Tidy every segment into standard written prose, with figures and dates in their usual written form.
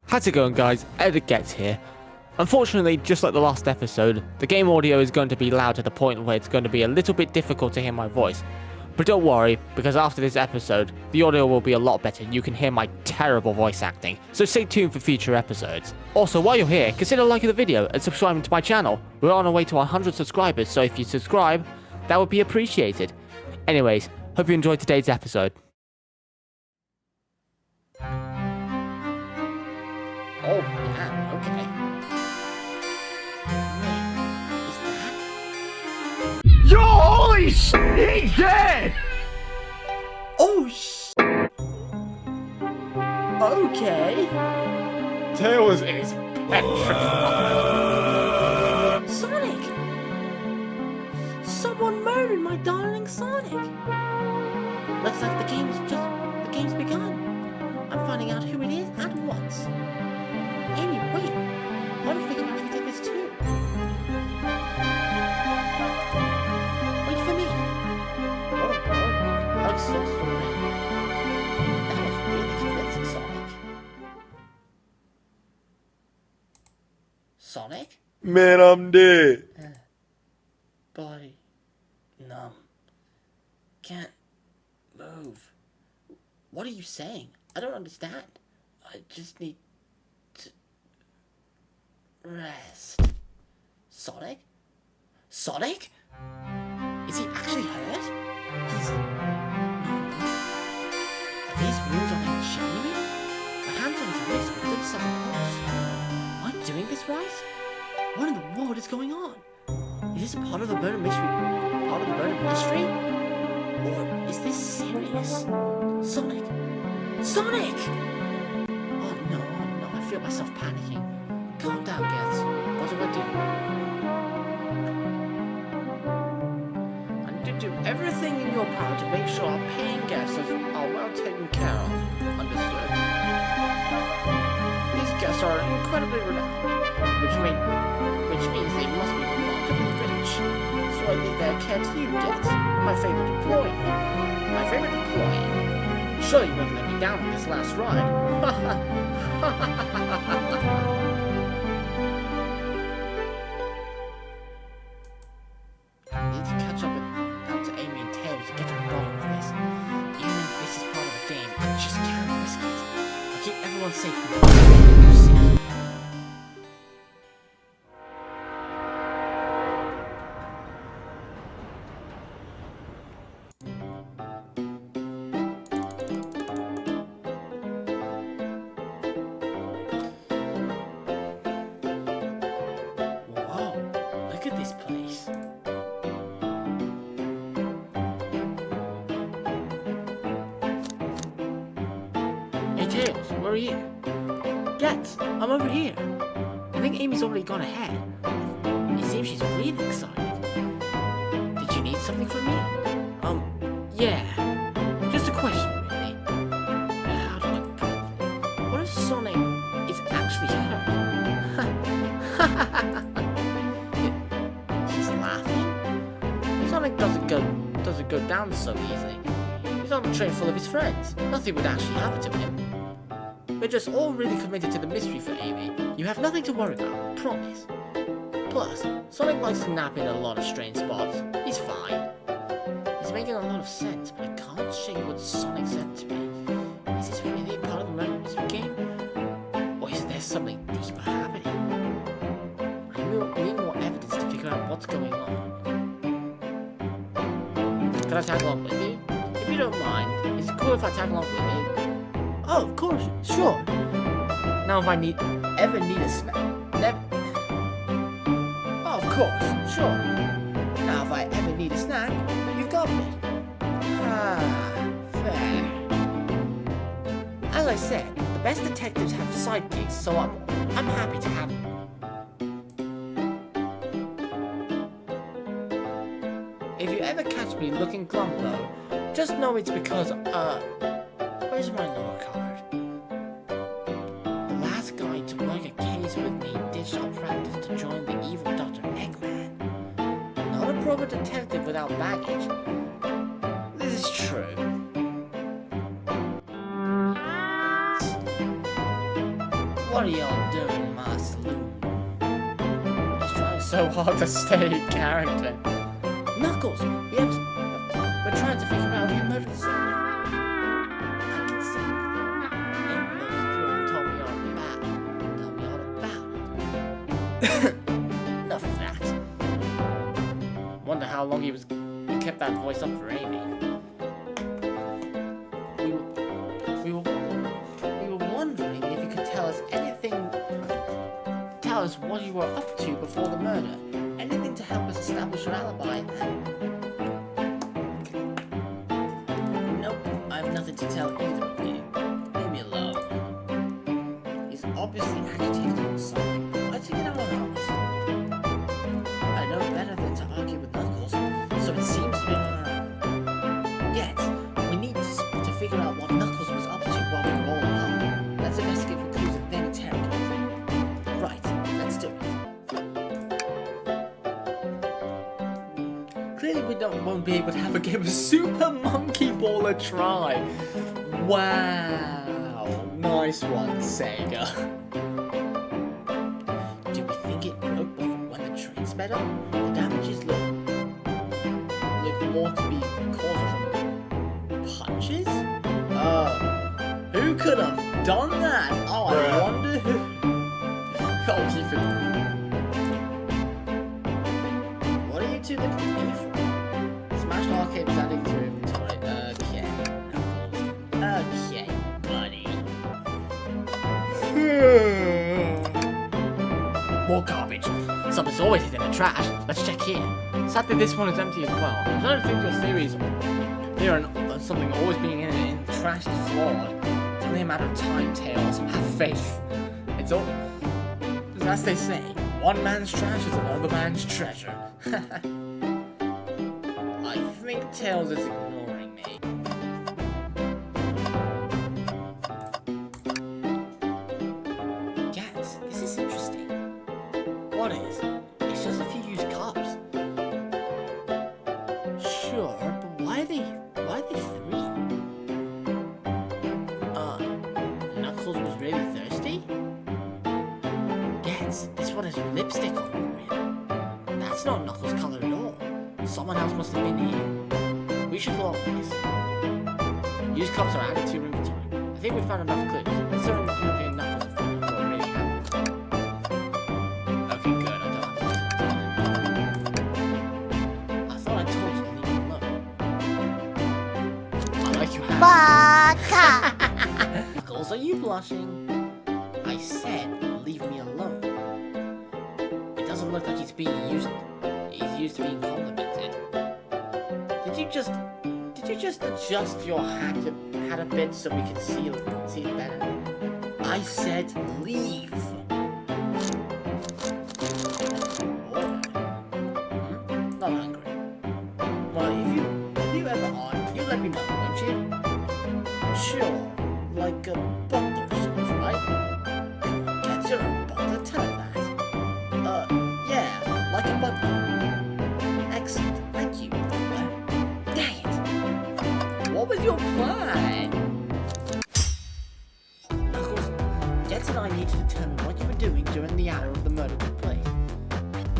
How's it going, guys? Edit Gets here. Unfortunately, just like the last episode, the game audio is going to be loud to the point where it's going to be a little bit difficult to hear my voice. But don't worry, because after this episode, the audio will be a lot better and you can hear my terrible voice acting, so stay tuned for future episodes. Also, while you're here, consider liking the video and subscribing to my channel. We're on our way to 100 subscribers, so if you subscribe, that would be appreciated. Anyways, hope you enjoyed today's episode. Oh, yeah, okay. Wait, is that? Yo, holy shit, he's dead! Oh, okay. Tails is petrified. Sonic! Someone murdered my darling Sonic! Looks like the game's begun. I'm finding out who it is at once. Amy, wait. I want to figure out who did this too. Wait for me. Oh, I'm so sorry. That was really convincing, Sonic. Sonic? Man, I'm dead. Body numb. Can't move. What are you saying? I don't understand. I just need to rest. Sonic? Sonic? Is he actually hurt? He's not moving. Are these wounds on him genuine? My hands on his wrist are 37 pulse. Am I doing this right? What in the world is going on? Is this part of the murder mystery? Part of the murder mystery? Or is this serious? Sonic? Sonic! Oh no, I feel myself panicking. Calm down, Gets. What do I do? I need to do everything in your power to make sure our paying guests are well taken care of. Understood? These guests are incredibly renowned, which means they must be remarkably rich. So I leave their care to you, Gets. My favorite employee. Sure, you won't let me down on this last ride. I need to catch up to Amy and Tails to get to the bottom of this. Even if this is part of the game, I just can't risk it. I'll keep everyone safe from the you see. Look at this place. Hey Tails, where are you? Gets, I'm over here. I think Amy's already gone ahead. It seems she's really excited. Did you need something from me? Yeah. Just a question, really. How do I put it? What if Sonic is actually hurt? Sonic doesn't go down so easily. He's on a train full of his friends. Nothing would actually happen to him. We're just all really committed to the mystery for Amy. You have nothing to worry about, promise. Plus, Sonic likes to nap in a lot of strange spots. He's fine. He's making a lot of sense, but I can't shake what Sonic said to me. Is this really a part of the murder mystery game? Or is there something deeper happening? I need more evidence to figure out what's going on. Can I tag along with you? If you don't mind, is it cool if I tag along with you? Oh, of course, sure. Now if I ever need a snack, Oh, of course, sure. Now if I ever need a snack, you've got me. Ah, fair. As I said, the best detectives have sidekicks, so I'm happy to have them. If you ever catch me looking glum though, just know it's because, where's my lore card? The last guy to work a case with me ditched our practice to join the evil Dr. Eggman. Not a proper detective without baggage. This is true. What are y'all doing in my saloon? He's trying so hard to stay in character. Knuckles, we're trying to figure out who murdered Sonic. I can see that. Told me all about it. Enough of that. Wonder how long he kept that voice up for Amy. We were wondering if you could tell us anything. Tell us what you were up to before the murder. Anything to help us establish your alibi. Nope, I have nothing to tell either of you. Leave me alone. He's obviously agitated or something. Why'd you get out on honest? I know better than to argue with Knuckles, so it seems to be on our own. Yet, we need to figure out what Knuckles was up to while we were all alone. Let's investigate for clues and then interrogate him. Right, let's do it. Clearly we won't be able to have a game of Super Monkey Ball a try. Wow, nice one, Sega. Do we think it broke before when the train sped up? The damages look more to be caused from punches? Who could have done that? Oh, I wonder who. Oh, what are you two looking at me for? Smashed arcade was adding to your inventory. Okay, buddy. More garbage. Something's always in the trash. Let's check here. Sadly, this one is empty as well. I don't think your theories on something always being in the trash is flawed. It's only a matter of time, Tails. Have faith. It's all, as they say, one man's trash is another man's treasure. I think Tails is ignoring me. Gats, this is interesting. What is? It's just a few used cups. Sure, but why are they three? Knuckles was really thirsty? Gats, this one has lipstick on it. That's not Knuckles' color at all. Someone else must have been here. We should follow up this. Used cups are added to your inventory. I think we found enough clues. Let's start with European Knuckles and find out what really happened. Okay, good. I don't have to. I thought I told you to leave me alone. I like you have. Knuckles, are you blushing? I said, leave me alone. It doesn't look like he's used to being complimented. Did you just adjust your hat a bit so we could see it better? I said leave. Not hungry. Well, if you ever are, you let me know, won't you? Sure, like a butler sauce, right? Get your own butler, tell him that. Yeah, like a butler. Excellent, thank you. Dang it! What was your plan? Knuckles, Jet and I need to determine what you were doing during the hour of the murder took place.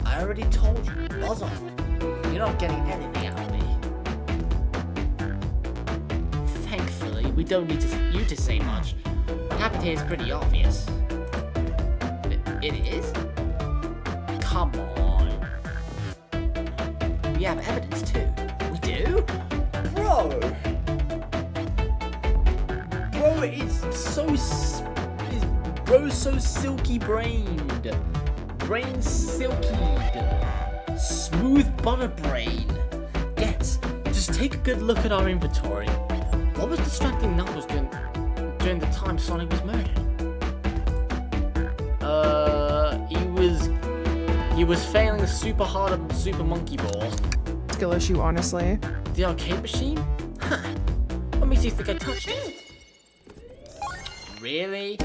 I already told you, buzz off. You're not getting anything out of me. Thankfully, we don't need you to say much. What happened here is pretty obvious. It is? Come on. We have evidence too. We do? Bro, bro's so silky brained. Brain silkied. Smooth butter brain. Just take a good look at our inventory. What was distracting Knuckles during the time Sonic was murdered? He was failing super hard at Super Monkey Ball. Skill issue, honestly. The arcade machine? Huh. What makes you think I touched it? Really?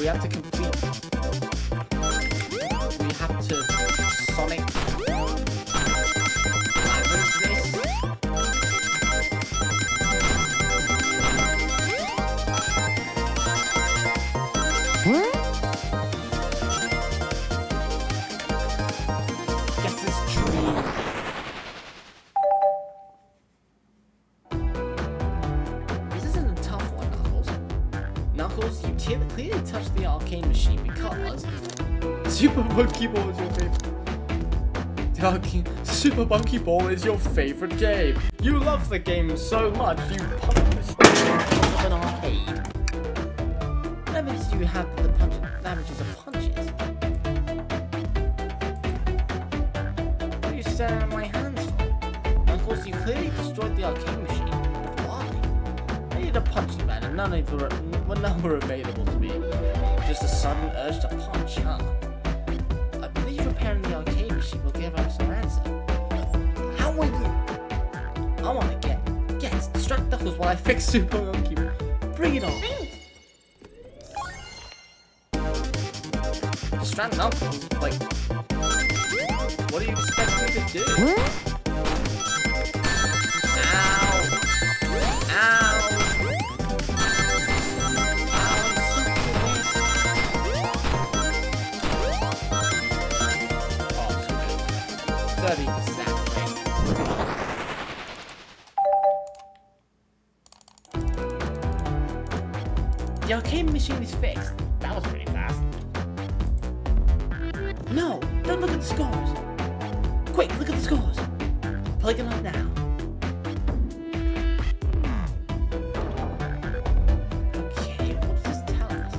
We have to complete... We have to... Sonic... What is this? really touch the arcade machine because Super Monkey Ball is your favorite. Super Monkey Ball is your favorite game. You love the game so much you punch the screen of an arcade. That means you have the damages of punches. What are you staring at my hands for? And of course, you clearly destroyed the arcade machine. But why? I needed a punching bag, and none were available to me. Just a sudden urge to punch, huh? I believe repairing the arcade machine will give us an answer. How will you? I want to get distract Knuckles while I fix Super Monkey. Bring it on. Distract Knuckles? Like, what do you expect me to do? Ow! Ow! The arcade machine is fixed. That was pretty fast. No! Don't look at the scores! Quick, look at the scores! Plug it up now. Okay, what does this tell us?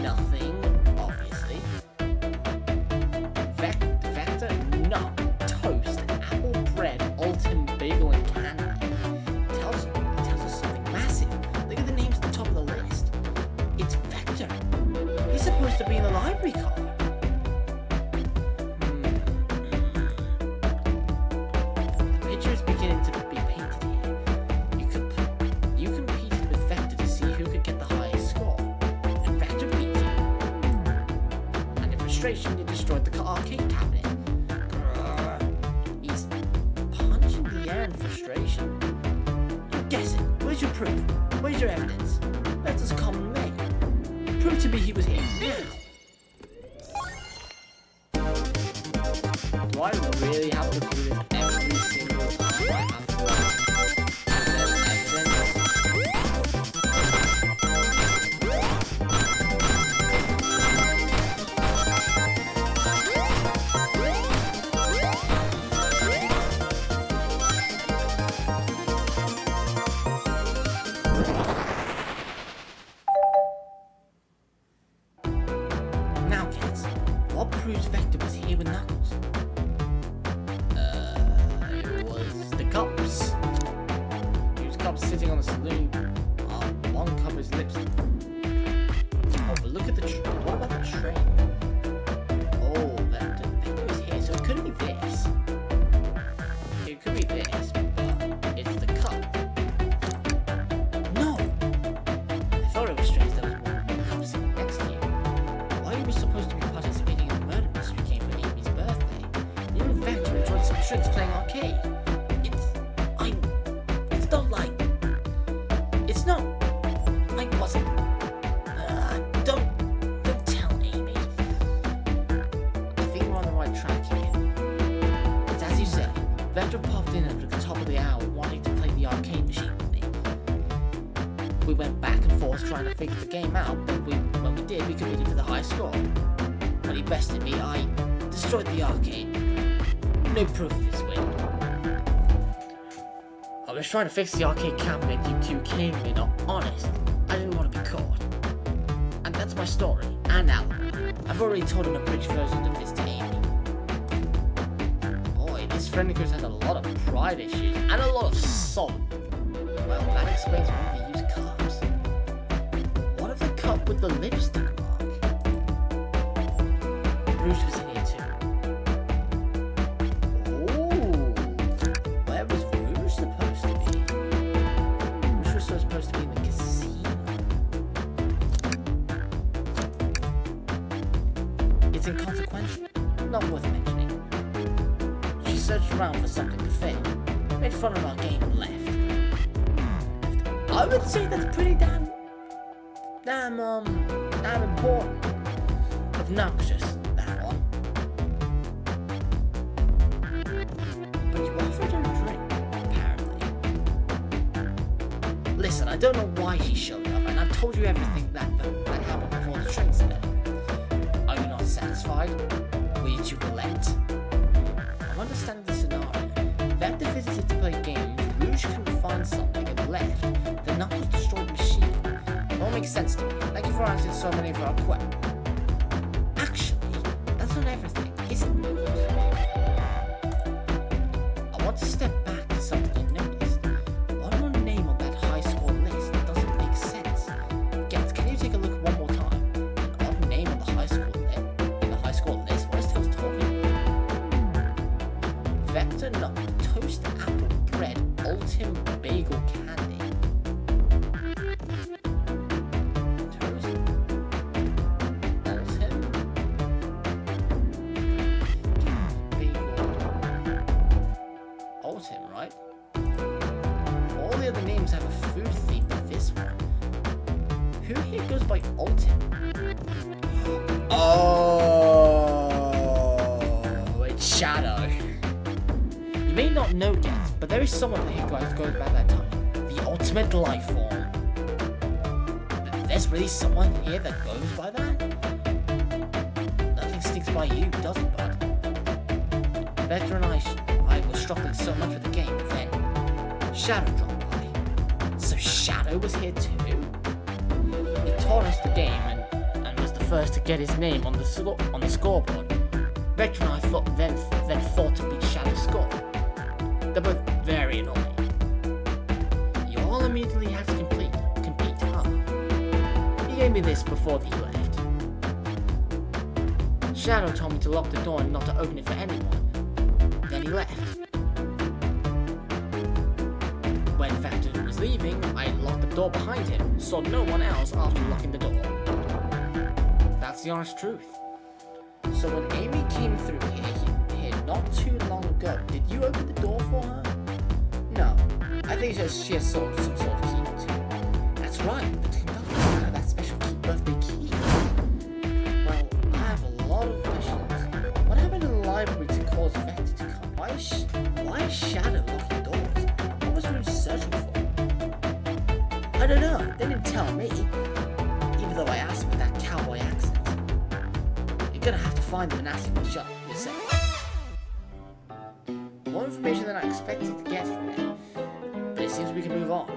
Nothing, obviously. Vector, nut, toast, apple bread, Alton, bagel, and candy. It tells us something massive. Look at the names at the top of the list. It's Vector. He's supposed to be in the library car. The picture is beginning to be painted here. You competed with Vector to see who could get the highest score, and Vector beat you. And in frustration, you destroyed the arcade cabinet. He's punching the air in frustration. You're guessing. Where's your proof? Where's your evidence? Vector's common name. Prove to me he was here now. Do I really have to do this every single time I have to evidence? Now, kids, what proves Vector was here with Knuckles? It was the cups. Huge cups sitting on the saloon. One cup is lipstick. Oh, but look at the what about the train? Oh, Vector is here, so it couldn't be this. It could be this, but it's the cup. No! I thought it was strange there was one cup sitting next to you. Why you were supposed to be participating in the murder mystery game for Amy's birthday? You and Vector enjoyed some tricks playing arcade. I wasn't. Don't tell Amy. I think we're on the right track here. It's as you say. Vector popped in at the top of the hour wanting to play the arcade machine with me. We went back and forth trying to figure the game out, but when we did, we competed for the high score. When he bested me, I destroyed the arcade. No proof of his win. I was trying to fix the arcade cabinet, you two came in honest. I didn't want to be caught. And that's my story, and alibi. I've already told an abridged version of this to Amy. Boy, this friend of yours has a lot of pride issues, and a lot of salt. Well, that explains why they use cups. What of the cup with the lipstick mark? Rouge was in here too. Where was Rouge supposed to be? Rouge was supposed to be in the casino. It's inconsequential, not worth mentioning. She searched around for something to fail, made fun of our game and left. I would say that's pretty damn important. Obnoxious, that one. But you offered her a drink, apparently. Listen, I I don't know why she showed up, and I've told you everything that happened before the train split. Are you not satisfied? Will you two relent? I'm understanding the scenario. Vector visited to play games, Rouge couldn't find something and left. The Knuckles destroyed the machine. It all makes sense to me. Thank you for answering so many of our questions. Actually, that's not everything, is it, Knuckles? I want to step back to something I noticed. One more name on that high score list doesn't make sense. Get, can you take a look one more time? An odd name on the high score list? In the high score list? What is Tails talking about? Vector Knuckles, toast, apple, bread, Ultim, bagel, candy. Toast, Ultim, bagel, Ultim, right? All the other names have a food theme, but this one. Who here goes by Ultim? Oh, it's Shadow. You may not know yet, but there is someone here who goes by that title. The ultimate life form. There's really someone here that goes by that? Nothing sticks by you, does it, bud? Vector and I was struggling so much with the game, but then Shadow dropped by. So Shadow was here too? He taught us the game and was the first to get his name on the scoreboard. Vector and I then fought to beat Shadow's score. They're both very annoying. You all immediately had to compete, huh? He gave me this before he left. Shadow told me to lock the door and not to open it for anyone. Then he left. When Vector was leaving, I locked the door behind him, saw no one else after locking the door. That's the honest truth. So when Amy came through here not too long ago, did you open the door for her? No. I think she has some sort of key to. That's right, the conductor had that special birthday key. Well, I have a lot of questions. What happened in the library to cause Vector to come? Why is Shadow locking doors? What was Rouge searching for? I don't know. They didn't tell me. Even though I asked him with that cowboy accent. You're gonna have to find them and ask him to shut yourself. More information than I expected to get from there, but it seems we can move on.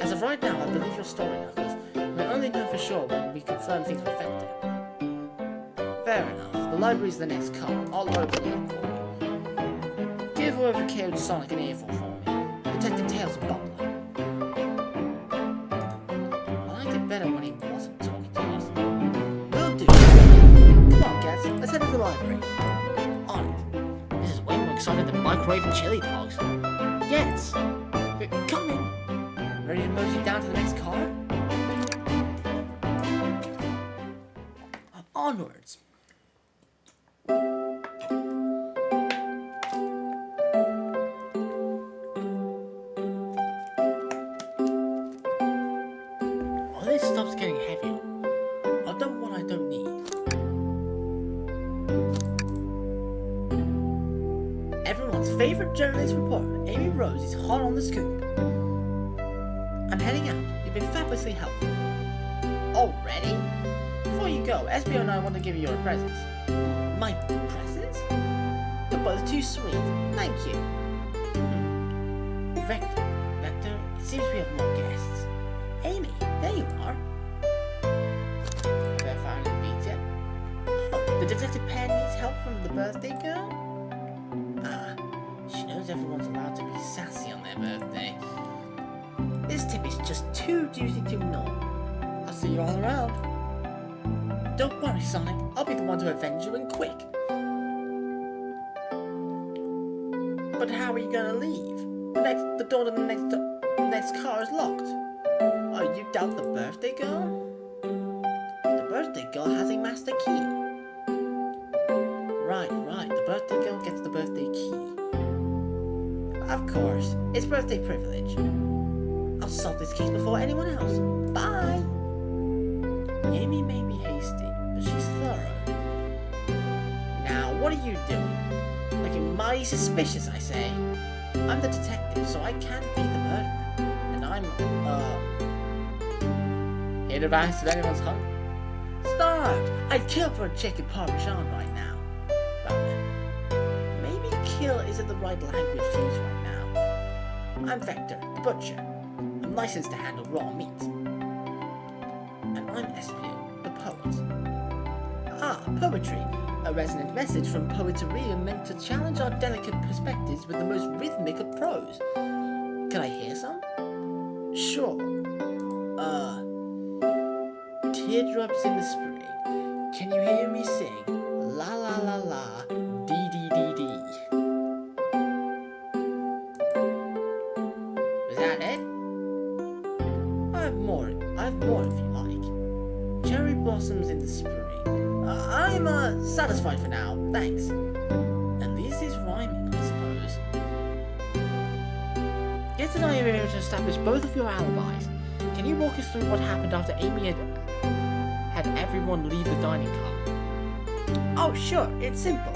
As of right now, I believe your story, Knuckles. We'll only know for sure when we confirm things with Vector. Fair enough. The library's the next car. I'll open it up for you. Give whoever killed Sonic an earful for me. Detective Tails and Butler. I liked it better when he wasn't talking to us. Will do. Come on, cats. Let's head to the library. On it. This is way more exciting than microwave and chili dogs. Yes. Coming. Ready to mosey down to the next car? Onwards. All this stuff's getting heavier. I've done what I don't need. Everyone's favorite journalist reporter, Amy Rose, is hot on the scoop. I'm heading out. You've been fabulously helpful. Already? Before you go, SBO and I want to give you your presents. My presents? You're both too sweet. Thank you. Vector, it seems we have more guests. Amy, there you are. Have I found a beat yet? Oh, the detective pair needs help from the birthday girl? She knows everyone's allowed to be sassy on their birthday. This tip is just too juicy to ignore. I'll see you all around. Don't worry, Sonic. I'll be the one to avenge you and quick. But how are you gonna leave? The door to the next car is locked. Oh, you doubt the birthday girl? The birthday girl has a master key. Right. The birthday girl gets the birthday key. Of course, it's birthday privilege. I'll solve this case before anyone else. Bye! Amy may be hasty, but she's thorough. Now, what are you doing? Looking mighty suspicious, I say. I'm the detective, so I can't be the murderer. And I I'm, here to advise if anyone's hungry. Starved! I'd kill for a chicken parmesan right now. Maybe kill isn't the right language to use right now. I'm Vector, the butcher. I'm licensed to handle raw meat. And I'm Espio, the poet. Ah, poetry. A resonant message from poeteria meant to challenge our delicate perspectives with the most rhythmic of prose. Can I hear some? Sure. Teardrops in the spring. Can you hear me sing? La la la la, dee dee dee dee. Is that it? I've more if you like. Cherry blossoms in the spring. I'm satisfied for now, thanks. At least it's rhyming, I suppose. Get an idea here to establish both of your alibis. Can you walk us through what happened after Amy had everyone leave the dining car? Oh, sure, it's simple.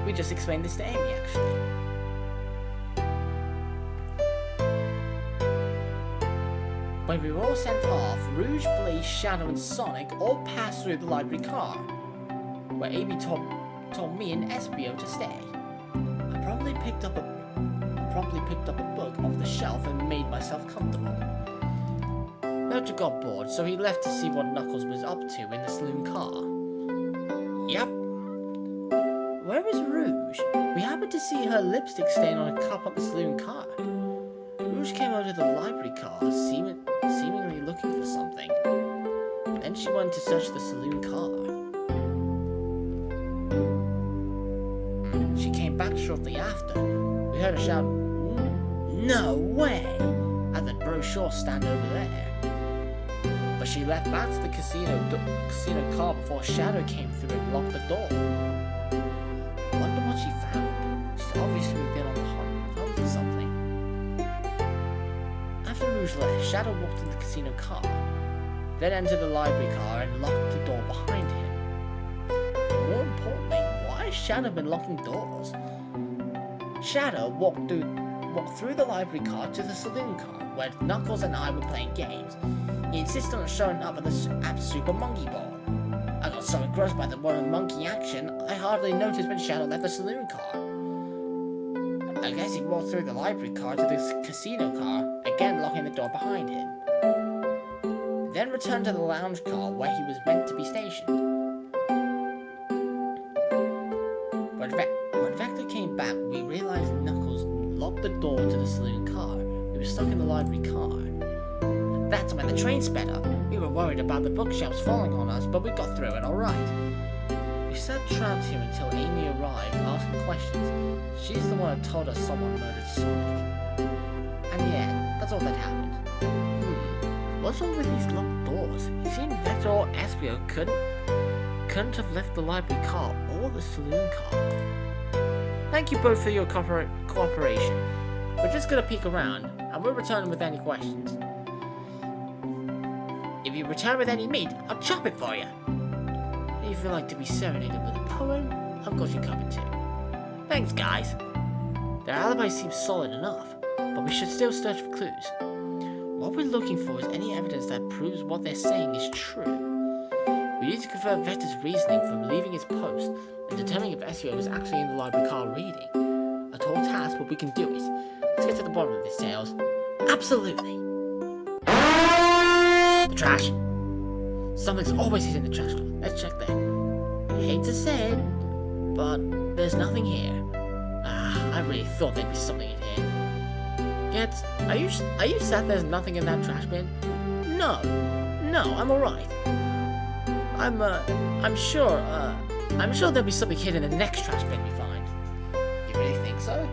We just explained this to Amy, actually. When we were all sent off, Rouge, Blaze, Shadow, and Sonic all passed through the library car, where Amy told me and Espio to stay. I promptly picked up a book off the shelf and made myself comfortable. Mojo got bored, so he left to see what Knuckles was up to in the saloon car. Yep. Where is Rouge? We happened to see her lipstick stain on a cup of the saloon car. Rouge came out of the library car, seemingly looking for something. Then she went to search the saloon car. She came back shortly after. We heard her shout, "No way!" at the brochure stand over there. But she left back to the casino car before Shadow came through and locked the door. Wonder what she found. She's obviously been on the hunt for something. After Rouge left, Shadow walked to the casino car, then entered the library car and locked the door behind him. More importantly, why has Shadow been locking doors? Shadow walked through the library car to the saloon car, where Knuckles and I were playing games. He insisted on showing up at Super Monkey Ball. I got so engrossed by the Royal Monkey action, I hardly noticed when Shadow left the saloon car. I guess he walked through the library car to the casino car, again locking the door behind him. Then returned to the lounge car where he was meant to be stationed. When Vector came back, we realized Knuckles locked the door to the saloon car. We were stuck in the library car. That's when the train sped up. We were worried about the bookshelves falling on us, but we got through it alright. We sat trapped here until Amy arrived, asking questions. She's the one who told us someone murdered Sonic. And yeah, that's all that happened. What's all with these locked doors? It seemed Vector or Espio couldn't have left the library car or the saloon car. Thank you both for your cooperation. We're just gonna peek around, and we'll return with any questions. If you return with any meat, I'll chop it for you. If you feel like to be serenaded with a poem, I've got you covered too. Thanks, guys. Their alibi seems solid enough, but we should still search for clues. What we're looking for is any evidence that proves what they're saying is true. We need to confirm Vector's reasoning for leaving his post and determining if Espio was actually in the library car reading. A tall task, but we can do it. Let's get to the bottom of this, Tails. Absolutely. The trash. Something's always hidden in the trash can. Let's check there. I hate to say it, but there's nothing here. I really thought there'd be something in here. Gets, are you sad there's nothing in that trash bin? No, I'm alright. I'm sure there'll be something hidden in the next trash bin we find. You really think so?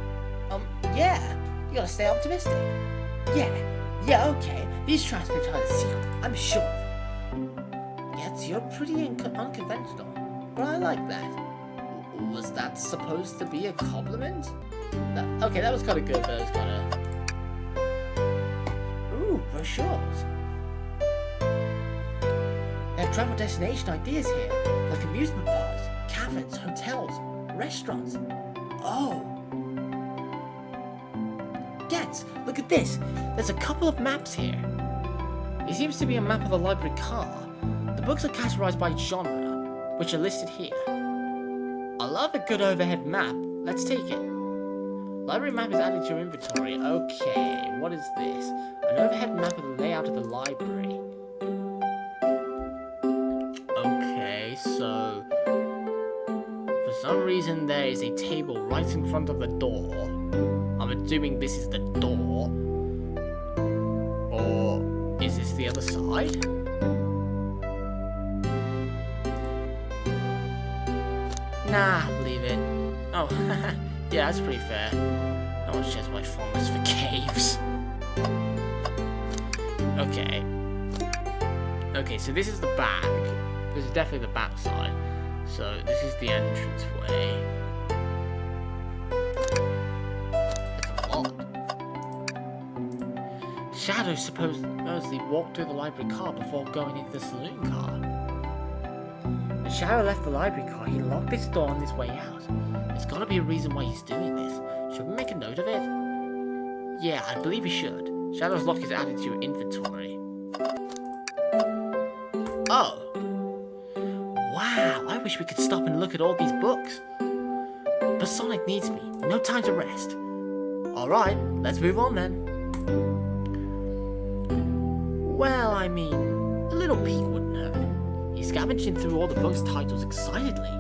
Yeah. You gotta stay optimistic. Yeah, okay. These trash bins are a secret. I'm sure of it. Yes, you're pretty unconventional, but I like that. Was that supposed to be a compliment? Okay, that was kind of good, but it was kind of... Ooh, brochures. They have travel destination ideas here, like amusement parks, cafes, hotels, restaurants. Oh. Get, Let's look at this. There's a couple of maps here. It seems to be a map of the library car. The books are categorized by genre, which are listed here. I love a good overhead map. Let's take it. Library map is added to your inventory. Okay, what is this? An overhead map of the layout of the library. Okay, so for some reason there is a table right in front of the door. I'm assuming this is the door. Or is this the other side? Nah, leave it. Oh, yeah, that's pretty fair. No one shares my fondness for caves. Okay. Okay, so this is the back. This is definitely the back side. So this is the entrance way. That's a lot. Shadow supposedly walked through the library car before going into the saloon car. When Shadow left the library car, he locked this door on his way out. There's gotta be a reason why he's doing this. Should we make a note of it? Yeah, I believe we should. Shadow's lock is added to your inventory. Oh. Wow, I wish we could stop and look at all these books. But Sonic needs me. No time to rest. Alright, let's move on then. Well, I mean, a little peek wouldn't hurt. He's scavenging through all the books' titles excitedly.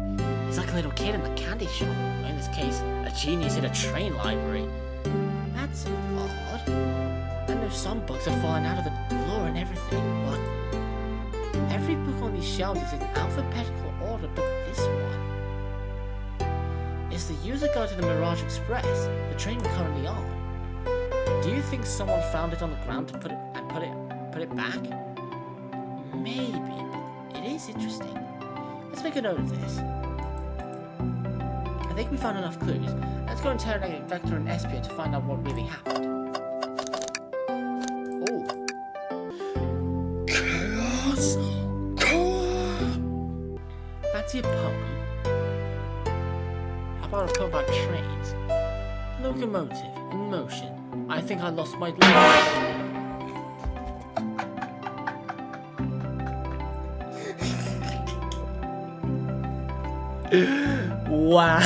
He's like a little kid in a candy shop, or in this case, a genius in a train library. That's odd. I know some books have fallen out of the floor and everything, but every book on these shelves is in alphabetical order but this one. It's the user guide to the Mirage Express, the train we're currently on. Do you think someone found it on the ground to put it back? Maybe, but it is interesting. Let's make a note of this. I think we found enough clues. Let's go interrogate Vector and Espio to find out what really happened. Oh. Chaos. Fancy a poem? How about a poem about trains? Locomotive in motion. I think I lost my leg. Wow.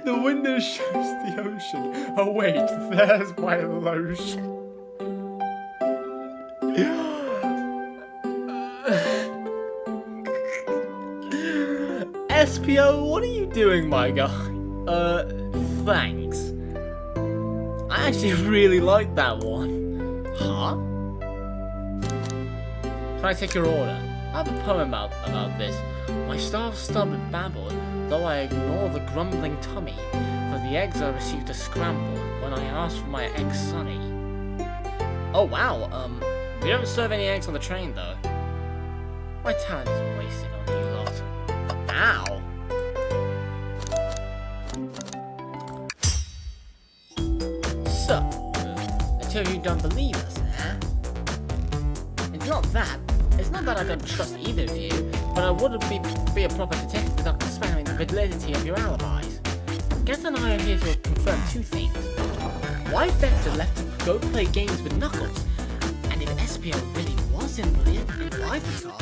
The window shows the ocean. Oh wait, there's my lotion. SPO, what are you doing, my guy? Thanks. I actually really like that one. Huh? Can I take your order? I have a poem about this. My starved stomach babbled, though I ignore the grumbling tummy. For the eggs I received a scramble when I asked for my egg sunny. Oh wow, we don't serve any eggs on the train though. My talent is wasted on you lot. Ow! So, until you don't believe us, eh? It's not that I don't trust either of you, but I wouldn't be a proper detective without examining the validity of your alibis. Geth and I are here to confirm two things. Why Vector left to go play games with Knuckles, and if SPO really was in the library car.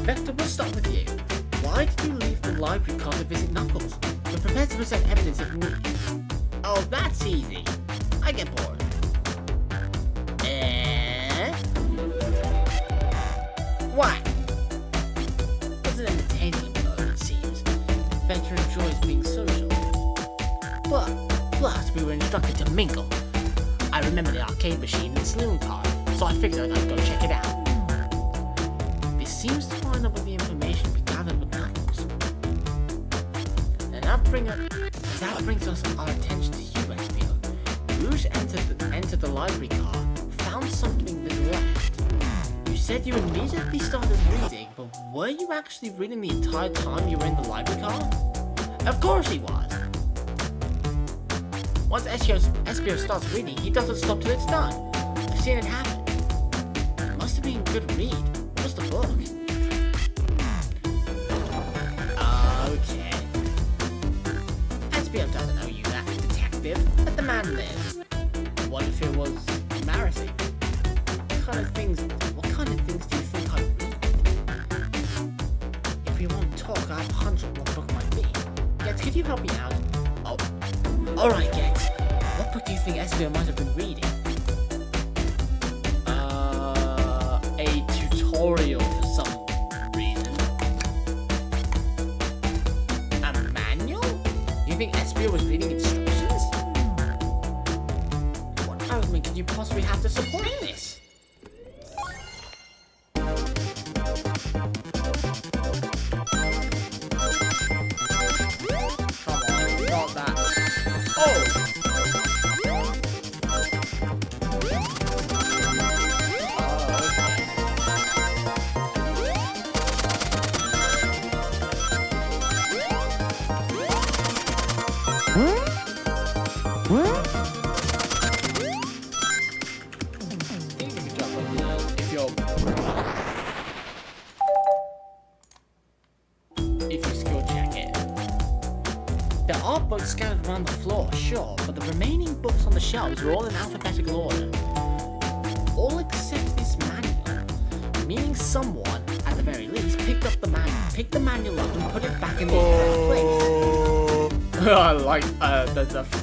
Vector, we'll start with you. Why did you leave the library car to visit Knuckles? We're prepared to present evidence if needed. Oh, that's easy. I get bored. Why? It's an entertaining mode, it seems. Vector enjoys being social. But, plus, we were instructed to mingle. I remember the arcade machine and the saloon car, so I figured I'd go check it out. This seems to line up with the information we gathered with Knuckles. And that brings us our attention to you, SPO. Rouge entered the library car, found something that left. You said you immediately started reading, but were you actually reading the entire time you were in the library car? Of course he was! Once SPO starts reading, he doesn't stop till it's done. I've seen it happen. It must have been a good read. What was the book? SBO doesn't owe you that, detective. Let the man live. What if it was embarrassing? What kind of things do you think I read? If you want to talk, I have 100 what book might be. Gets, could you help me out? Oh, alright, Gets. What book do you think SBO might have been reading? A tutorial for some reason. A manual? You think SBO was reading instructions? What argument could you possibly have to support this? Come on, not that. Oh! If you skill check it. There are books scattered around the floor, sure, but the remaining books on the shelves are all in alphabetical order. All except this manual, meaning someone, at the very least, picked the manual up and put it back in the correct place.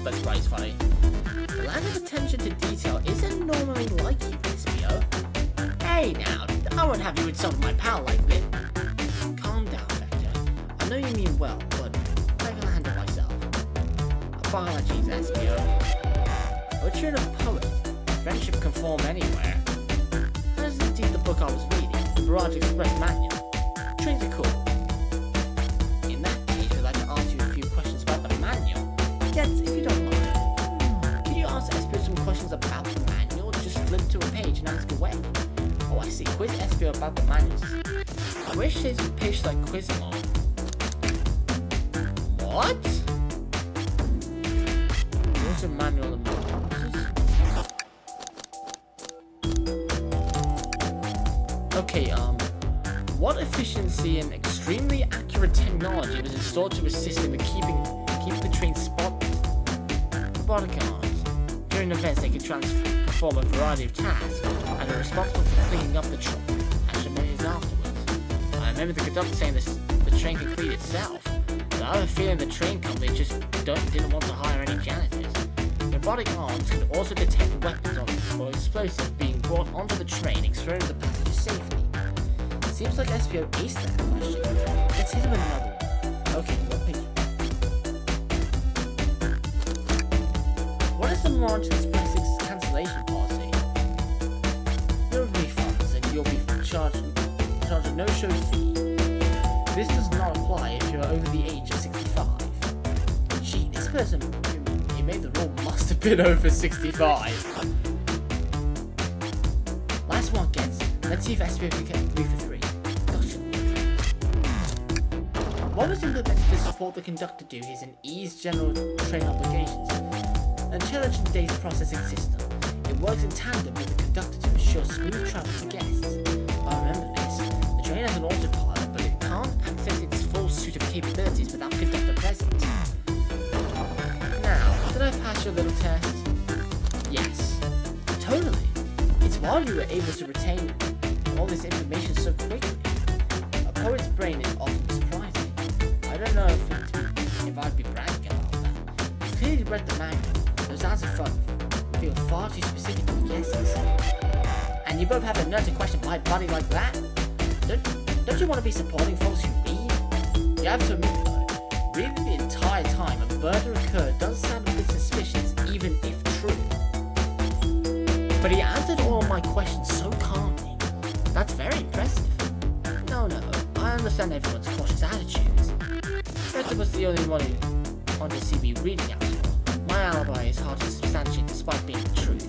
That's right, it's funny. The lack of attention to detail isn't normally like you, SBO. Hey now, I won't have you insult my pal like this. Calm down, Vector. I know you mean well, but I can handle myself. Apologies, SBO. But you're a poet. Friendship can form anywhere. That is indeed the book I was reading, the Barrage Express Manual. Trains are cool. In that case, I'd like to ask you a few questions about the manual. Yes, if you don't mind. Can you ask SBO some questions about the manual? Just flip to a page and ask away. Oh, I see. Quiz SBO about the manuals. I wish there's a page like quizzing on. What? What's a manual of Okay, what efficiency and extremely accurate technology was installed to assist in the keeping the train spotless? Robotic arms. During events, they could perform a variety of tasks and are responsible for cleaning up the train and measures afterwards. I remember the conductor saying the train can clean itself. But I have a feeling the train company just didn't want to hire any janitors. Robotic arms can also detect weapons or explosives being brought onto the train, exploding the passengers safely. Seems like SBO aced that question. Let's hit him with another one. Okay, what page? What is the Barrage Express's cancellation policy? No refunds, and you'll be charged a no-show fee. This does not apply if you're over the age of 65. Gee, this person who made the rule must have been over 65. Last one gets. Let's see if SBO can get 3 for 3. Gotcha. What was implemented to support the conductor duties and ease general train obligations? An intelligent data processing system. It works in tandem with the conductor to ensure smooth travel for guests. I remember this. The train has an autopilot, but it can't access its full suite of capabilities without conductor present. Now, did I pass your little test? Yes. Totally. It's while you were able to retain all this information so quickly. A poet's brain is often surprising. I don't know if I'd be bragging about that. You've clearly read the manual. Those answers feel far too specific for guesses. And you both have a nerve to question my body like that? Don't you want to be supporting folks who read? You have to admit though, reading the entire time a murder occurred does sound a bit suspicious, even if true. But he answered all of my questions so calmly. That's very impressive. No, I understand everyone's cautious attitudes. Better was the only one who wanted to see me reading after all. My alibi is hard to substantiate despite being the truth.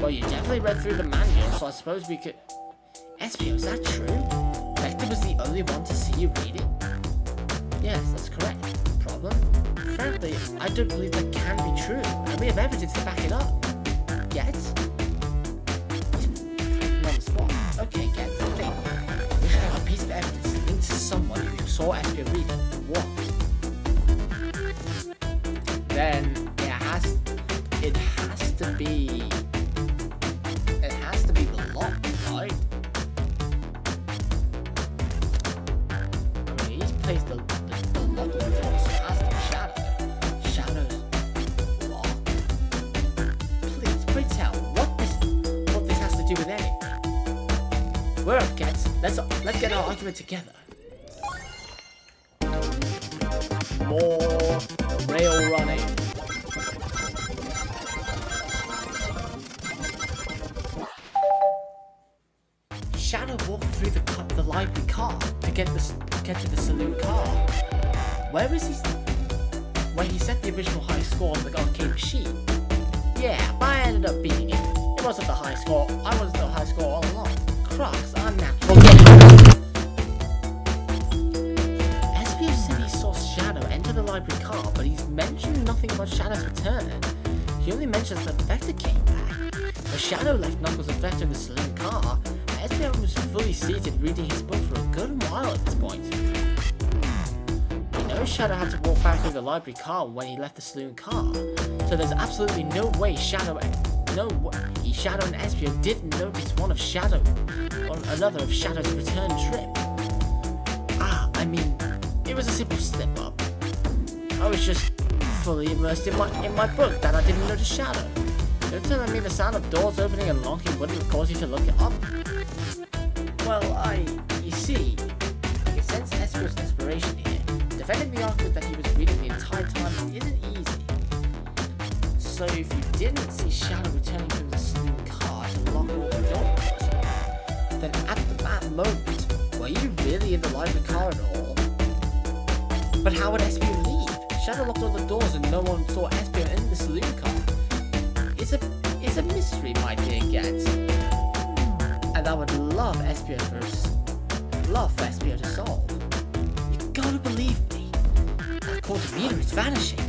Well, you definitely read through the manual, so I suppose we could... SBO, is that true? Vector was the only one to see you read it? Yes, that's correct. Problem? Frankly, I don't believe that can be true, and we have evidence to back it up. Gets? On the spot. Okay, Gets, think. We should have a piece of evidence linked to someone who saw SBO read it. What? it has to be the lock, right? I mean, he's placed the lock on the door, so it has to be Shadow. Shadow's lock. Please tell what this has to do with anything. We're up, kids. Let's get our argument together. More rail running. Shadow walked through the library car to get to the saloon car. Where he set the original high score on the arcade machine. Yeah, but I ended up beating it. It wasn't the high score. I was the high score all along. Crocs, unnatural. SPO said he saw Shadow enter the library car, but he's mentioned nothing about Shadow's return. He only mentions that Vector came back. But Shadow left Knuckles and Vector in the saloon car. SPO was fully seated reading his book for a good while at this point. We know Shadow had to walk back through the library car when he left the saloon car, so there's absolutely no way Shadow and SPO didn't notice one of Shadow or another of Shadow's return trip. I mean, it was a simple slip up. I was just fully immersed in my book that I didn't notice Shadow. You're telling me the sound of doors opening and locking wouldn't cause you to look it up? Well, you see, I can sense SPO's desperation here. Defending the argument that he was reading the entire time isn't easy. So if you didn't see Shadow returning from the saloon car to lock all the doors, then at that moment, were you really in the library car at all? But how would SPO leave? Shadow locked all the doors and no one saw SPO in the saloon car. It's a mystery, my dear Gets. And I would love for SPO to solve. You gotta believe me. That quarter meter is vanishing.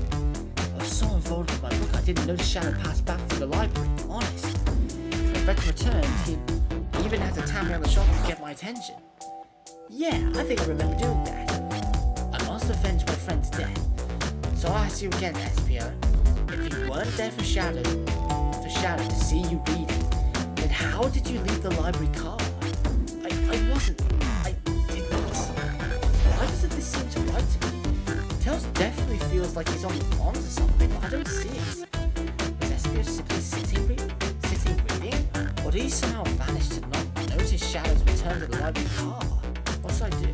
I was so involved with my book I didn't notice Shadow pass back through the library, honest. When Vector returned, he even had to tap me on the shoulder to get my attention. Yeah, I think I remember doing that. I must avenge my friend's death. So I ask you again, SPO. If you weren't there for Shadow to see you reading, then how did you leave the library car? I didn't. Why doesn't this seem to right to me? Tails definitely feels like he's on to something, but I don't see it. Was SPO simply sitting reading? Or did he somehow vanish to not notice Shadow's return to the library car? What should I do?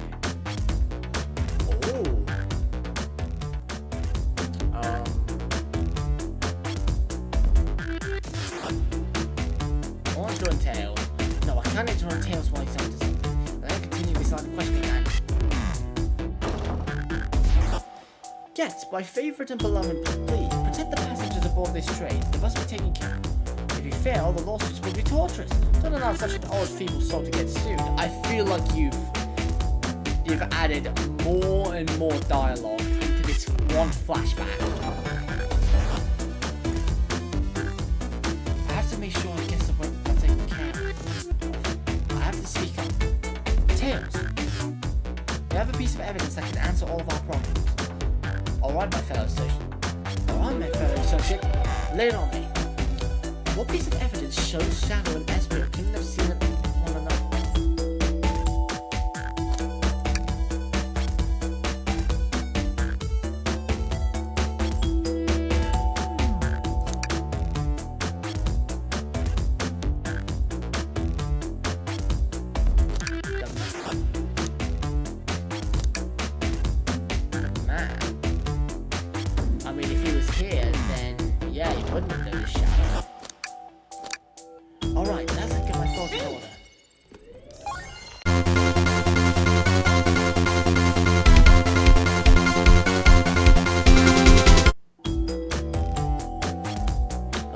Tails. No, I can't interrupt Tails while he's up to something. Let him continue this line of questioning and... Gets, my favourite and beloved, please protect the passengers aboard this train. They must be taken care of. If you fail, the lawsuits will be torturous. Don't allow such an odd, feeble soul to get sued. I feel like you've added more and more dialogue into this one flashback. I have to make sure I get the way I'm taken care of. I have to speak up. Tails, we have a piece of evidence that can answer all of our problems. Alright, my fellow associate, lay it on me. What piece of evidence shows Shadow and SPO couldn't have seen one another? Alright, let's get my thoughts in order.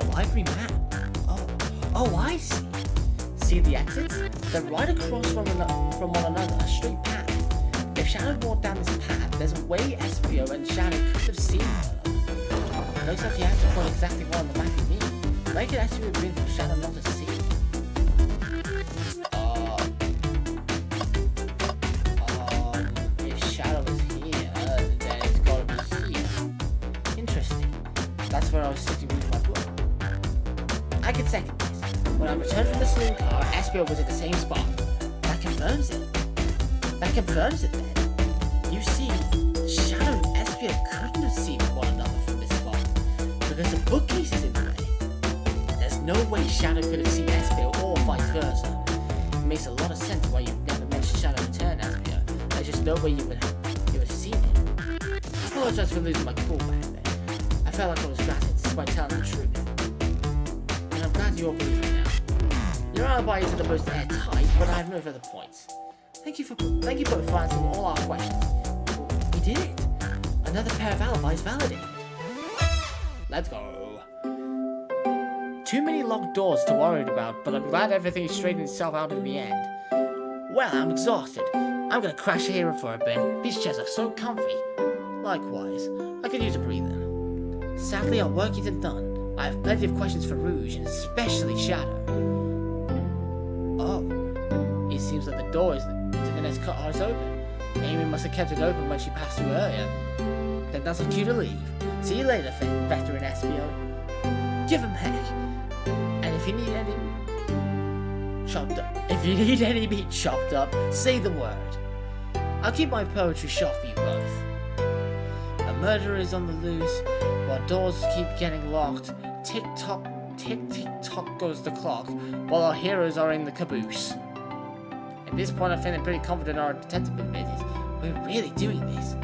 A library map. Oh, I see. See the exits? They're right across from one another, a straight path. If Shadow walked down this path, there's a way SPO and Shadow could have seen one another. It looks like you have to point exactly what on the map you mean. Make it SPO win for Shadow not to see. If Shadow is here, then it's gotta be here. Interesting. That's where I was sitting with my book. I can second this. When I returned from the saloon car, SBO was at the same spot. That confirms it. That confirms it then. You see, Shadow and SBO couldn't have seen one another from this spot, because the bookcase is in the way. There's no way Shadow could have seen SBO or vice versa. It makes a lot of sense why you've never mentioned Shadow return, SBO. There's just no way you would have seen him. I apologize for losing my cool back there. I felt like I was rattled despite telling the truth. And I'm glad you all believe me now. Your alibi isn't the most airtight, but I have no further points. Thank you both for answering all our questions. We did it! Another pair of alibis validated. Let's go. Too many locked doors to worry about, but I'm glad everything straightened itself out in the end. Well, I'm exhausted. I'm gonna crash here for a bit. These chairs are so comfy. Likewise, I could use a breather. Sadly, our work isn't done. I have plenty of questions for Rouge, and especially Shadow. Oh, it seems like the door to the next car is open. Amy must have kept it open when she passed through earlier. Then that's our cue to leave. See you later, veteran SBO. Give him heck. And if you need any meat chopped up, say the word. I'll keep my poetry short for you both. A murderer is on the loose, while doors keep getting locked. Tick tock goes the clock, while our heroes are in the caboose. At this point, I'm feeling pretty confident in our detective abilities. We're really doing this.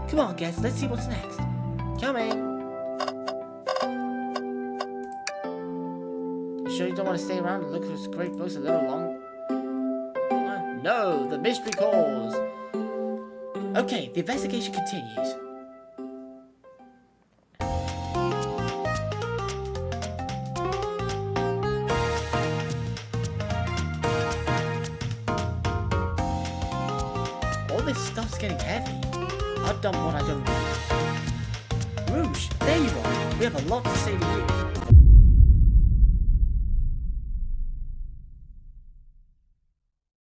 Come on, guys, let's see what's next. Coming. You sure you don't want to stay around and look for this great books a little long? No, the mystery calls. Okay, the investigation continues. All this stuff's getting heavy. I'll dump what I don't need. Rouge, there you are. We have a lot to say to you.